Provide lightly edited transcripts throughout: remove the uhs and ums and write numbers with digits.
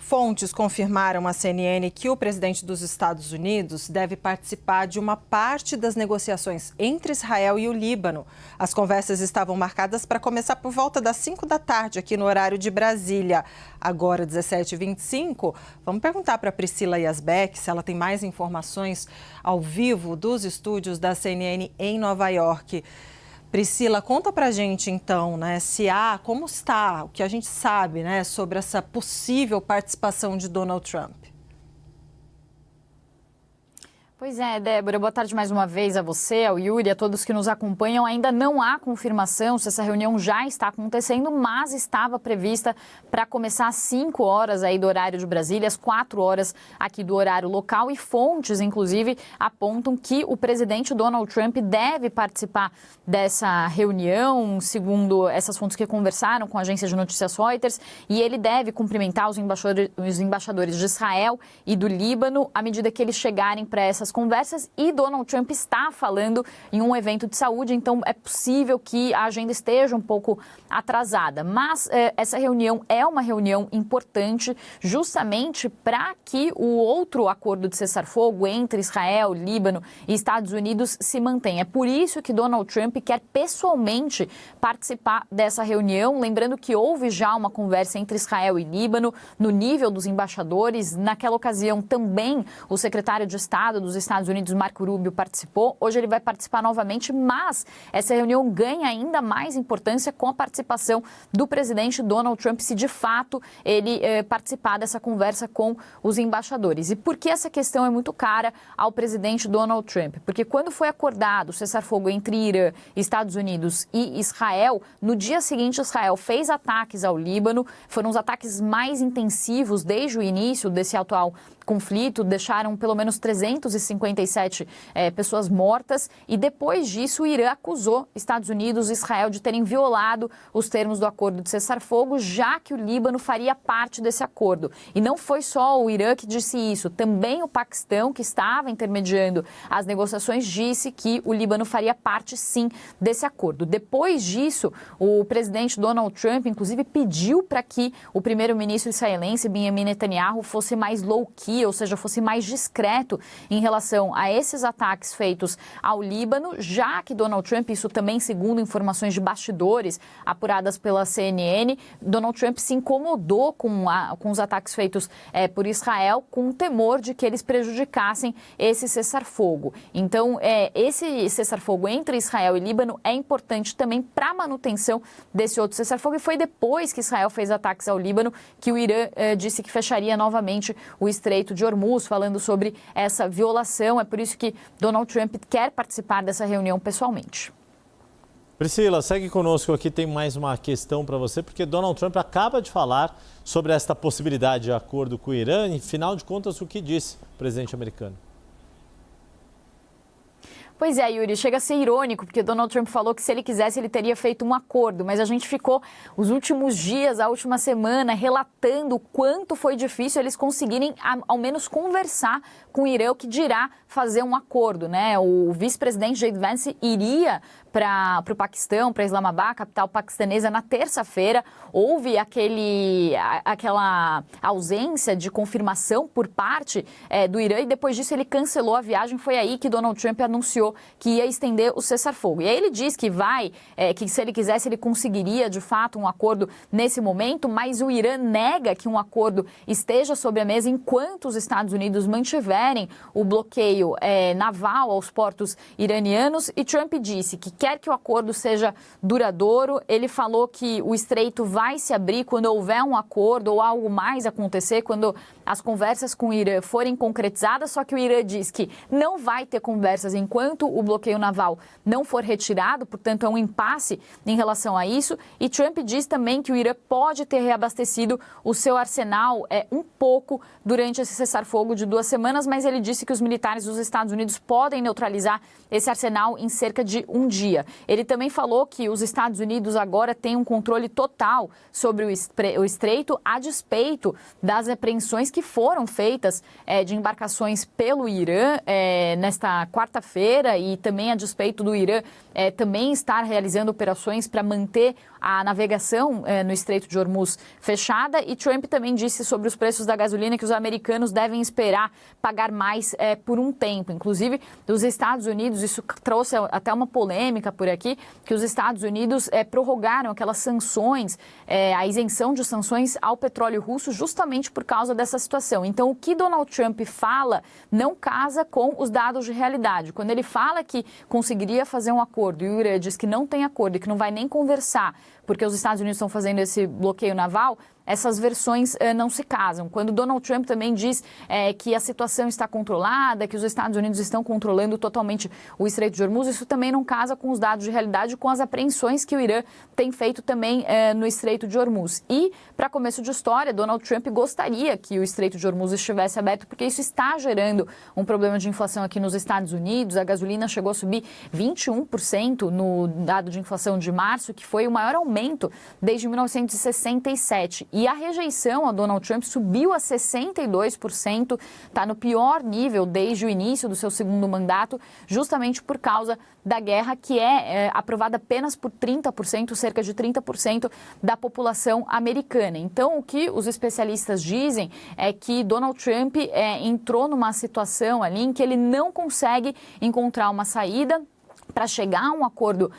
Fontes confirmaram à CNN que o presidente dos Estados Unidos deve participar de uma parte das negociações entre Israel e o Líbano. As conversas estavam marcadas para começar por volta das 5 da tarde, aqui no horário de Brasília. Agora, 17h25, vamos perguntar para Priscila Yazbek se ela tem mais informações ao vivo dos estúdios da CNN em Nova York. Priscila, conta pra gente então, né, como está, o que a gente sabe, né, sobre essa possível participação de Donald Trump. Pois é, Débora, boa tarde mais uma vez a você, ao Yuri, a todos que nos acompanham. Ainda não há confirmação se essa reunião já está acontecendo, mas estava prevista para começar às 5 horas aí do horário de Brasília, às 4 horas aqui do horário local, e fontes, inclusive, apontam que o presidente Donald Trump deve participar dessa reunião, segundo essas fontes que conversaram com a agência de notícias Reuters, e ele deve cumprimentar os embaixadores de Israel e do Líbano à medida que eles chegarem para essas conversas, e Donald Trump está falando em um evento de saúde, então é possível que a agenda esteja um pouco atrasada. Mas essa reunião é uma reunião importante justamente para que o outro acordo de cessar-fogo entre Israel, Líbano e Estados Unidos se mantenha. É por isso que Donald Trump quer pessoalmente participar dessa reunião, lembrando que houve já uma conversa entre Israel e Líbano no nível dos embaixadores. Naquela ocasião também o secretário de Estado dos Estados Unidos, Marco Rubio, participou. Hoje ele vai participar novamente, mas essa reunião ganha ainda mais importância com a participação do presidente Donald Trump, se de fato ele participar dessa conversa com os embaixadores. E por que essa questão é muito cara ao presidente Donald Trump? Porque quando foi acordado o cessar-fogo entre Irã, Estados Unidos e Israel, no dia seguinte Israel fez ataques ao Líbano, foram os ataques mais intensivos desde o início desse atual conflito, deixaram pelo menos 357 pessoas mortas, e depois disso o Irã acusou Estados Unidos e Israel de terem violado os termos do acordo de cessar-fogo, já que o Líbano faria parte desse acordo. E não foi só o Irã que disse isso, também o Paquistão, que estava intermediando as negociações, disse que o Líbano faria parte sim desse acordo. Depois disso, o presidente Donald Trump inclusive pediu para que o primeiro-ministro israelense Benjamin Netanyahu fosse mais low-key, ou seja, fosse mais discreto em relação a esses ataques feitos ao Líbano, já que Donald Trump, isso também segundo informações de bastidores apuradas pela CNN, Donald Trump se incomodou com os ataques feitos por Israel, com o temor de que eles prejudicassem esse cessar-fogo. Então, esse cessar-fogo entre Israel e Líbano é importante também para a manutenção desse outro cessar-fogo, e foi depois que Israel fez ataques ao Líbano que o Irã disse que fecharia novamente o Estreito de Hormuz, falando sobre essa violação. É por isso que Donald Trump quer participar dessa reunião pessoalmente. Priscila, segue conosco aqui, tem mais uma questão para você, porque Donald Trump acaba de falar sobre esta possibilidade de acordo com o Irã, e, afinal de contas, o que disse o presidente americano? Pois é, Yuri, chega a ser irônico, porque Donald Trump falou que se ele quisesse ele teria feito um acordo, mas a gente ficou os últimos dias, a última semana, relatando o quanto foi difícil eles conseguirem ao menos conversar com o Irã, o que dirá fazer um acordo, né? O vice-presidente J.D. Vance iria para o Paquistão, para Islamabad, capital paquistanesa, na terça-feira. Houve aquela ausência de confirmação por parte do Irã, e depois disso ele cancelou a viagem. Foi aí que Donald Trump anunciou que ia estender o cessar-fogo. E aí ele diz que que se ele quisesse ele conseguiria de fato um acordo nesse momento, mas o Irã nega que um acordo esteja sobre a mesa enquanto os Estados Unidos mantiverem o bloqueio naval aos portos iranianos, e Trump disse que quer que o acordo seja duradouro. Ele falou que o estreito vai se abrir quando houver um acordo ou algo mais acontecer, quando as conversas com o Irã forem concretizadas, só que o Irã diz que não vai ter conversas enquanto o bloqueio naval não for retirado, portanto é um impasse em relação a isso. E Trump diz também que o Irã pode ter reabastecido o seu arsenal um pouco durante esse cessar-fogo de 2 semanas, mas ele disse que os militares dos Estados Unidos podem neutralizar esse arsenal em cerca de 1 dia. Ele também falou que os Estados Unidos agora têm um controle total sobre o estreito, a despeito das apreensões que foram feitas de embarcações pelo Irã nesta quarta-feira, e também a despeito do Irã também estar realizando operações para manter a navegação no Estreito de Hormuz fechada, e Trump também disse sobre os preços da gasolina que os americanos devem esperar pagar mais por um tempo. Inclusive, dos Estados Unidos, isso trouxe até uma polêmica por aqui, que os Estados Unidos prorrogaram aquelas sanções, a isenção de sanções ao petróleo russo justamente por causa dessa situação. Então, o que Donald Trump fala não casa com os dados de realidade. Quando ele fala que conseguiria fazer um acordo e o Irã diz que não tem acordo e que não vai nem conversar porque os Estados Unidos estão fazendo esse bloqueio naval, essas versões não se casam. Quando Donald Trump também diz que a situação está controlada, que os Estados Unidos estão controlando totalmente o Estreito de Hormuz, isso também não casa com os dados de realidade, com as apreensões que o Irã tem feito também no Estreito de Hormuz. E, para começo de história, Donald Trump gostaria que o Estreito de Hormuz estivesse aberto, porque isso está gerando um problema de inflação aqui nos Estados Unidos. A gasolina chegou a subir 21% no dado de inflação de março, que foi o maior aumento desde 1967. E a rejeição a Donald Trump subiu a 62%, está no pior nível desde o início do seu segundo mandato, justamente por causa da guerra, que é aprovada apenas por 30%, cerca de 30% da população americana. Então, o que os especialistas dizem é que Donald Trump entrou numa situação ali em que ele não consegue encontrar uma saída para chegar a um acordo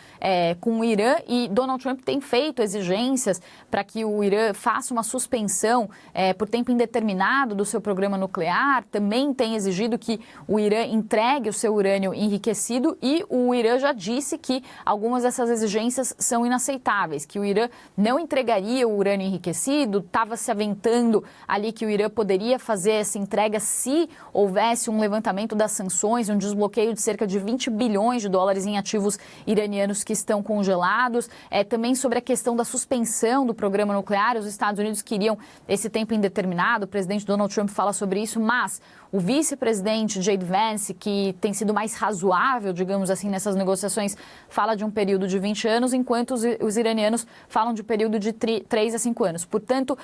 com o Irã, e Donald Trump tem feito exigências para que o Irã faça uma suspensão por tempo indeterminado do seu programa nuclear, também tem exigido que o Irã entregue o seu urânio enriquecido, e o Irã já disse que algumas dessas exigências são inaceitáveis, que o Irã não entregaria o urânio enriquecido, estava se aventando ali que o Irã poderia fazer essa entrega se houvesse um levantamento das sanções, um desbloqueio de cerca de 20 bilhões de dólares em ativos iranianos que estão congelados. Também sobre a questão da suspensão do programa nuclear, os Estados Unidos queriam esse tempo indeterminado, o presidente Donald Trump fala sobre isso, mas o vice-presidente J.D. Vance, que tem sido mais razoável, digamos assim, nessas negociações, fala de um período de 20 anos, enquanto os iranianos falam de um período de 3 a 5 anos. Portanto,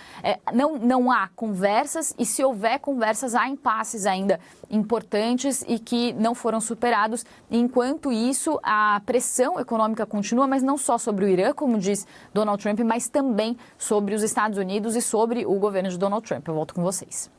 não há conversas, e se houver conversas, há impasses ainda importantes e que não foram superados. Enquanto isso, a pressão econômica continua, mas não só sobre o Irã, como diz Donald Trump, mas também sobre os Estados Unidos e sobre o governo de Donald Trump. Eu volto com vocês.